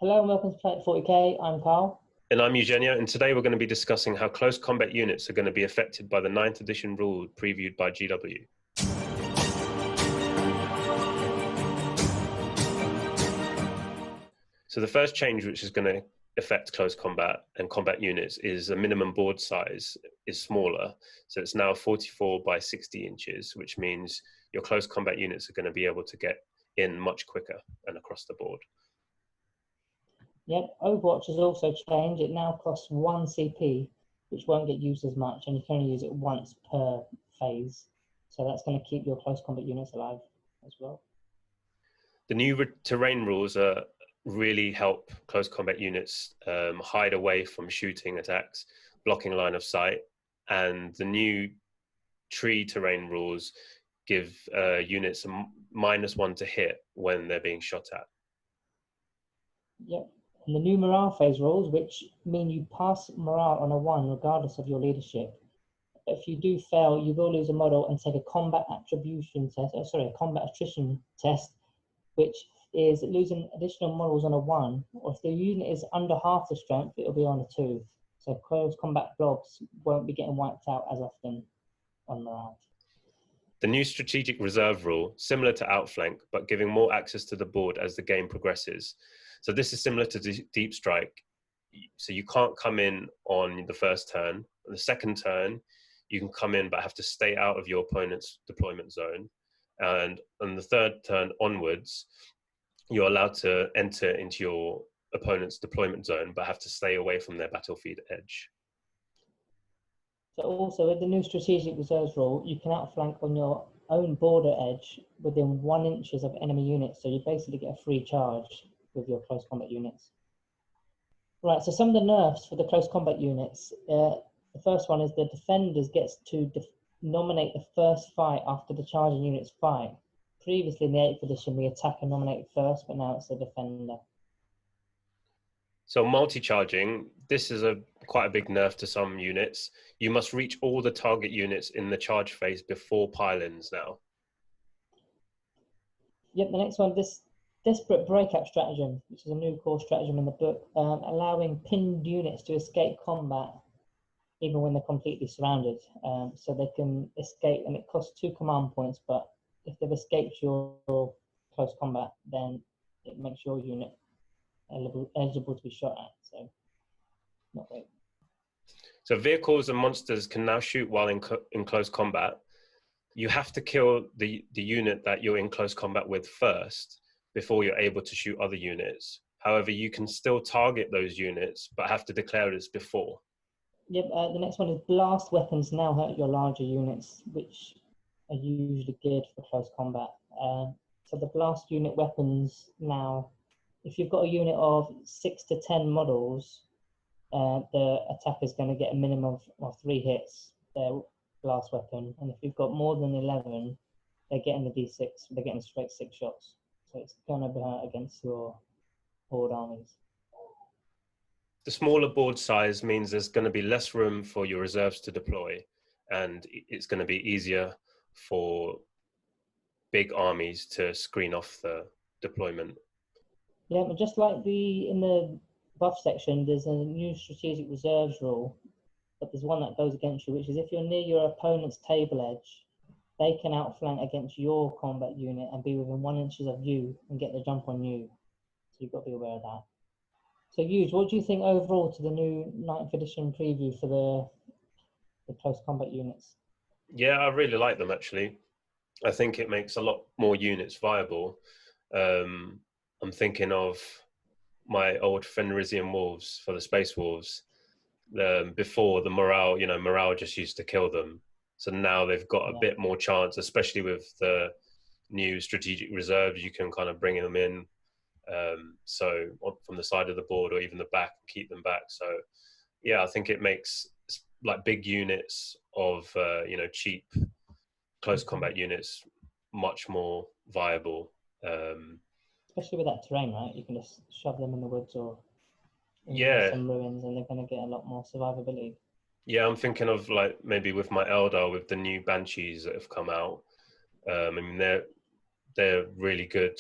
Hello and welcome to Planet 40k. I'm Carl. And I'm Eugenia, and today we're going to be discussing how close combat units are going to be affected by the 9th edition rule previewed by GW. So the first change which is going to affect close combat and combat units is a minimum board size is smaller. So it's now 44 by 60 inches, which means your close combat units are going to be able to get in much quicker and across the board. Yep, Overwatch has also changed. It now costs 1 CP, which won't get used as much, and you can only use it once per phase. So that's going to keep your close combat units alive as well. The new terrain rules really help close combat units hide away from shooting attacks, blocking line of sight, and the new tree terrain rules give units a -1 to hit when they're being shot at. Yep. And the new morale phase rules, which mean you pass morale on a 1 regardless of your leadership. If you do fail, you will lose a model and take a combat attrition test, which is losing additional models on a 1, or if the unit is under half the strength, it'll be on a 2. So close combat blobs won't be getting wiped out as often on morale. The new strategic reserve rule, similar to Outflank, but giving more access to the board as the game progresses. So this is similar to Deep Strike. So you can't come in on the first turn. On the second turn, you can come in but have to stay out of your opponent's deployment zone. And on the third turn onwards, you're allowed to enter into your opponent's deployment zone but have to stay away from their battlefield edge. So also with the new strategic reserves rule, you can outflank on your own border edge within 1 inches of enemy units. So you basically get a free charge with your close combat units. Right, so some of the nerfs for the close combat units. The first one is the defenders gets to nominate the first fight after the charging units fight. Previously in the 8th edition, the attacker nominated first, but now it's the defender. So multi-charging, this is quite a big nerf to some units. You must reach all the target units in the charge phase before pile-ins now. Yep, the next one, this Disparate Breakout Stratagem, which is a new core stratagem in the book, allowing pinned units to escape combat even when they're completely surrounded. So they can escape, and it costs 2 command points, but if they've escaped your close combat, then it makes your unit eligible to be shot at. So not great. So vehicles and monsters can now shoot while in close combat. You have to kill the unit that you're in close combat with first before you're able to shoot other units. However, you can still target those units, but have to declare this before. Yep, the next one is blast weapons now hurt your larger units, which are usually geared for close combat. So the blast unit weapons now, if you've got a unit of 6 to 10 models, the attacker is going to get a minimum of 3 hits, their blast weapon. And if you've got more than 11, they're getting the D6, they're getting straight 6 shots. So it's going to be hurt against your horde armies. The smaller board size means there's going to be less room for your reserves to deploy, and it's going to be easier for big armies to screen off the deployment. Yeah, but just like in the buff section, there's a new strategic reserves rule, but there's one that goes against you, which is if you're near your opponent's table edge, they can outflank against your combat unit and be within 1 inch of you and get the jump on you. So you've got to be aware of that. So, Hughes, what do you think overall to the new 9th edition preview for the close combat units? Yeah, I really like them, actually. I think it makes a lot more units viable. I'm thinking of my old Fenrisian Wolves for the Space Wolves. Before, the morale just used to kill them. So now they've got a bit more chance, especially with the new strategic reserves. You can kind of bring them in. So from the side of the board or even the back, keep them back. So yeah, I think it makes like big units of cheap close combat units much more viable. Especially with that terrain, right? You can just shove them in the woods or in some ruins, and they're going to get a lot more survivability. Yeah, I'm thinking of like maybe with my Eldar, with the new Banshees that have come out. I mean, they're really good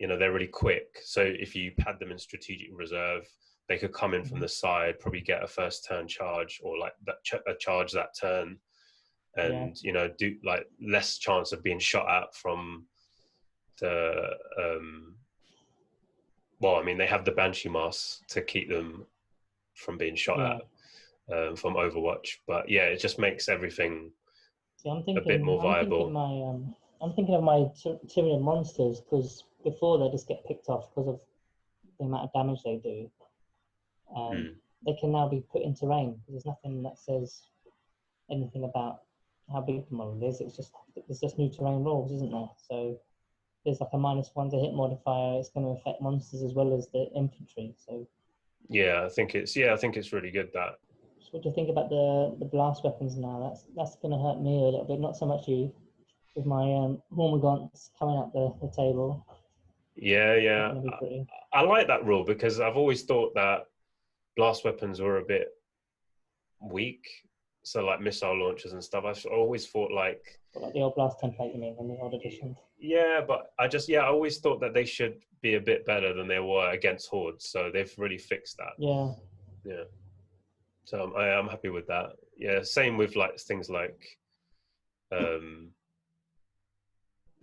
you know, they're really quick. So if you had them in strategic reserve, they could come in from the side, probably get a first turn charge, or like that a charge that turn, and you know, do like less chance of being shot at from the well, I mean, they have the Banshee Mask to keep them from being shot at from Overwatch, but yeah, it just makes everything a bit more viable. I'm thinking of my Tyrian monsters, because before they just get picked off because of the amount of damage they do. They can now be put in terrain, because there's nothing that says anything about how big the model is. There's just new terrain rules, isn't there? So there's like a -1 to hit modifier. It's going to affect monsters as well as the infantry. So yeah, I think it's really good that. So what do you think about the blast weapons now? That's going to hurt me a little bit. Not so much you, with my Mormagants coming up the table. Yeah. I like that rule, because I've always thought that blast weapons were a bit weak. So like missile launchers and stuff, I've always thought like the old blast template, you mean, in the old editions? Yeah, but I always thought that they should be a bit better than they were against hordes. So they've really fixed that. Yeah. So I'm happy with that. Yeah, same with like things like,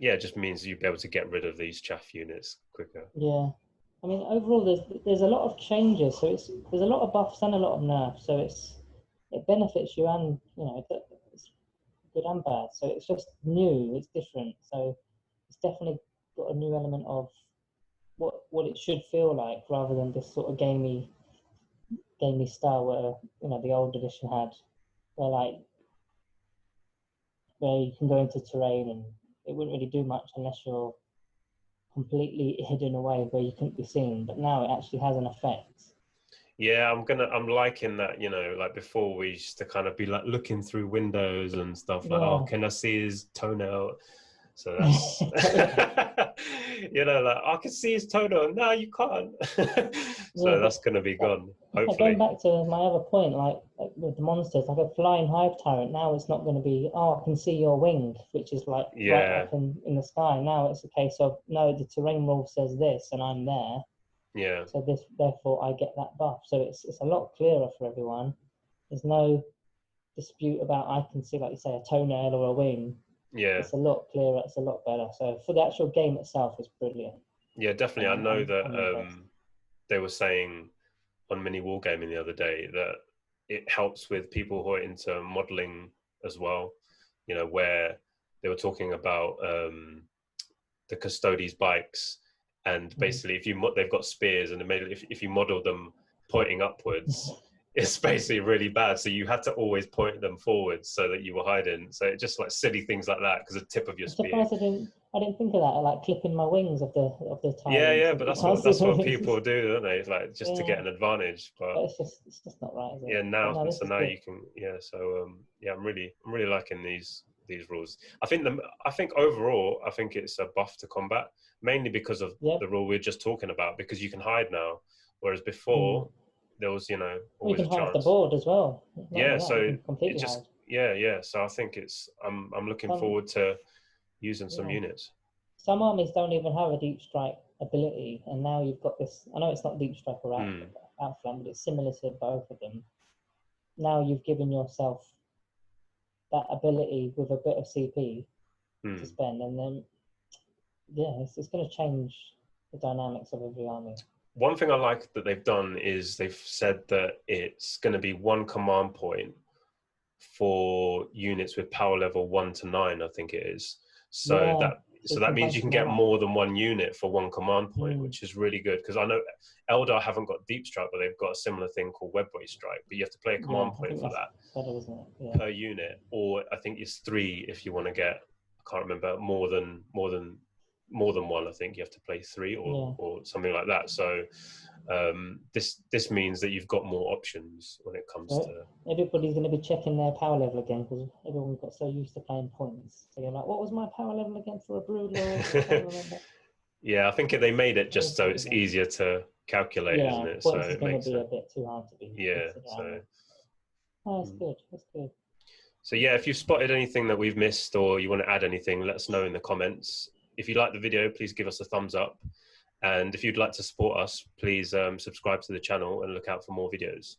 it just means you'll be able to get rid of these chaff units quicker. Yeah, I mean, overall, there's a lot of changes. So there's a lot of buffs and a lot of nerfs. So it benefits you, and you know, it's good and bad. So it's just new. It's different. So it's definitely got a new element of what it should feel like, rather than this sort of gamey style where, you know, the old edition had, where you can go into terrain and it wouldn't really do much unless you're completely hidden away where you couldn't be seen. But now it actually has an effect. Yeah, I'm liking that, you know, like before we used to kind of be like looking through windows and stuff like, oh, can I see his toenail? So that's, you know, like, I can see his toenail. No, you can't. So that's going to be gone, hopefully. Going back to my other point, like with the monsters, like a flying hive tyrant, now it's not going to be, oh, I can see your wing, which is like right up in the sky. Now it's a case of, no, the terrain rule says this and I'm there. Yeah. So therefore I get that buff. So it's a lot clearer for everyone. There's no dispute about, I can see, like you say, a toenail or a wing. Yeah. It's a lot clearer. It's a lot better. So for the actual game itself, it's brilliant. Yeah, definitely. I know that they were saying on Mini Wargaming the other day that it helps with people who are into modeling as well. You know, where they were talking about the Custodes bikes, and basically if they've got spears, and if you model them pointing upwards, it's basically really bad. So you had to always point them forwards so that you were hiding. So it just like silly things like that, because the tip of your spear. I didn't think of that. Like clipping my wings of the time. Yeah, but that's what people do, don't they? Like just to get an advantage. But it's just not right, is it? Yeah, now you can. Yeah, so I'm really liking these rules. I think overall, I think it's a buff to combat, mainly because of the rule we are just talking about, because you can hide now, whereas before there was, you know, always you can a chance. hide the board as well. So it just hide. So I think I'm looking forward to using some units. Some armies don't even have a deep strike ability, and now you've got this. I know it's not deep strike or outflank, but it's similar to both of them. Now you've given yourself that ability with a bit of CP to spend, and then it's going to change the dynamics of every army. One thing I like that they've done is they've said that it's going to be one command point for units with power level 1 to 9, I think it is. So that means you can get more than one unit for one command point, which is really good. Because I know Eldar haven't got deep strike, but they've got a similar thing called webway strike. But you have to play a command point for that better, isn't it? per unit, or I think it's 3 if you want to get. I can't remember more than one. I think you have to play 3 or something like that. So this means that you've got more options when it comes to. Everybody's going to be checking their power level again, because everyone got so used to playing points. So you're like, what was my power level again for a Broodlord? I can't remember. Yeah, I think they made it just so it's easier to calculate, isn't it? So it's going to be a bit too hard to be. Yeah. So. It's good. It's good. So yeah, if you've spotted anything that we've missed, or you want to add anything, let us know in the comments. If you like the video, please give us a thumbs up. And if you'd like to support us, please subscribe to the channel and look out for more videos.